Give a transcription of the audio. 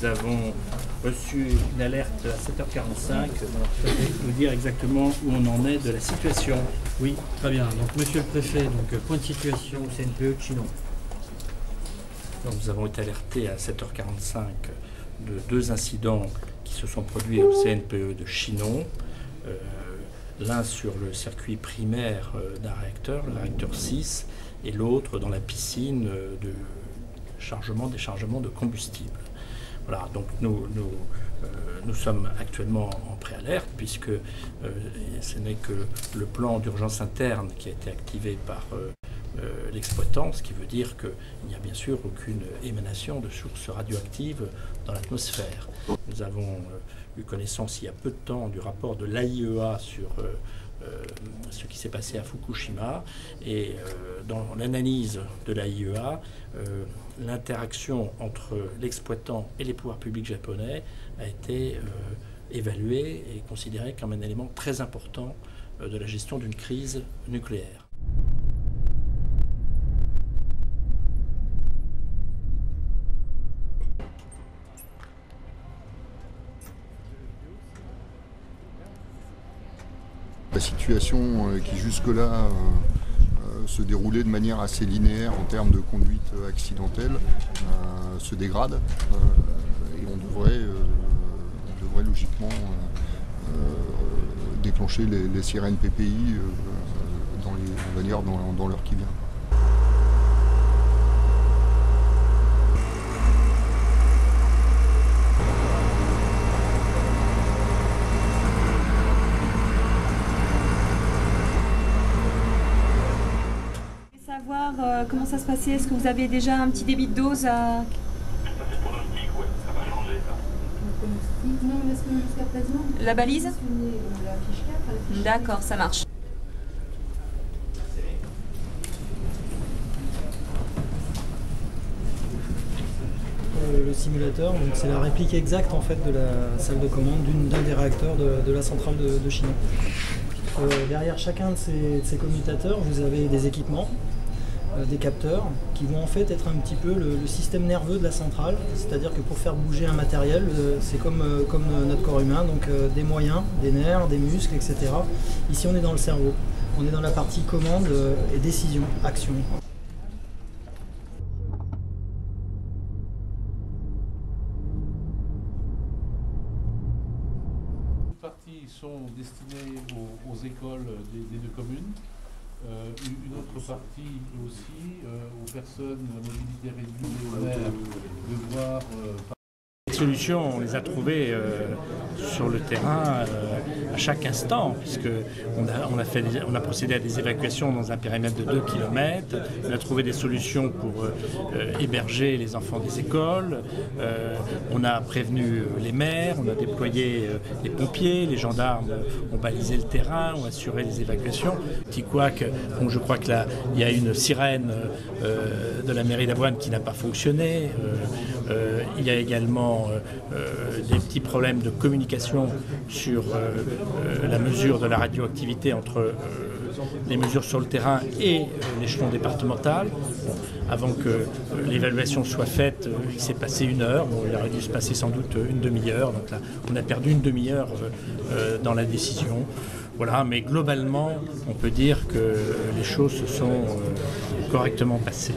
Nous avons reçu une alerte à 7h45 pour nous dire exactement où on en est de la situation. Oui, très bien. Donc, monsieur le préfet, donc, point de situation au CNPE de Chinon. Nous avons été alertés à 7h45 de 2 incidents qui se sont produits au CNPE de Chinon. L'un sur le circuit primaire d'un réacteur, le réacteur 6, et l'autre dans la piscine de déchargement de combustible. Voilà, donc nous sommes actuellement en préalerte puisque ce n'est que le plan d'urgence interne qui a été activé par l'exploitant, ce qui veut dire qu'il n'y a bien sûr aucune émanation de sources radioactives dans l'atmosphère. Nous avons eu connaissance il y a peu de temps du rapport de l'AIEA sur ce qui s'est passé à Fukushima, et dans l'analyse de l'AIEA, l'interaction entre l'exploitant et les pouvoirs publics japonais a été évaluée et considérée comme un élément très important de la gestion d'une crise nucléaire. La situation qui jusque-là se déroulait de manière assez linéaire en termes de conduite accidentelle se dégrade et on devrait logiquement déclencher les sirènes PPI dans l'heure qui vient. Savoir comment ça se passait, est-ce que vous avez déjà un petit débit de dose à... Ça c'est pronostic, ouais, ça va changer ça. Le pronostic, non, mais est-ce que jusqu'à présent... La balise? La fiche 4, la fiche 4. D'accord, ça marche. Le simulateur, c'est la réplique exacte en fait de la salle de commande d'un des réacteurs de la centrale de Chinon. Derrière chacun de ces commutateurs, vous avez des équipements, des capteurs, qui vont en fait être un petit peu le système nerveux de la centrale. C'est-à-dire que pour faire bouger un matériel, c'est comme notre corps humain, donc des moyens, des nerfs, des muscles, etc. Ici on est dans le cerveau, on est dans la partie commande et décision, action. Parties sont destinées aux écoles des 2 communes, une autre partie aussi aux personnes à mobilité réduite et aux maires devoir Les solutions, on les a trouvées sur le terrain à chaque instant, puisqu'on a procédé à des évacuations dans un périmètre de 2 km, on a trouvé des solutions pour héberger les enfants des écoles, on a prévenu les maires, on a déployé les pompiers, les gendarmes ont balisé le terrain, ont assuré les évacuations. Petit couac, donc je crois que là, il y a une sirène de la mairie d'Avoine qui n'a pas fonctionné. Il y a également des petits problèmes de communication sur la mesure de la radioactivité entre les mesures sur le terrain et l'échelon départemental. Bon, avant que l'évaluation soit faite, il s'est passé 1 heure. Bon, il aurait dû se passer sans doute une demi-heure. Donc là, on a perdu une demi-heure dans la décision. Voilà, mais globalement, on peut dire que les choses se sont correctement passées.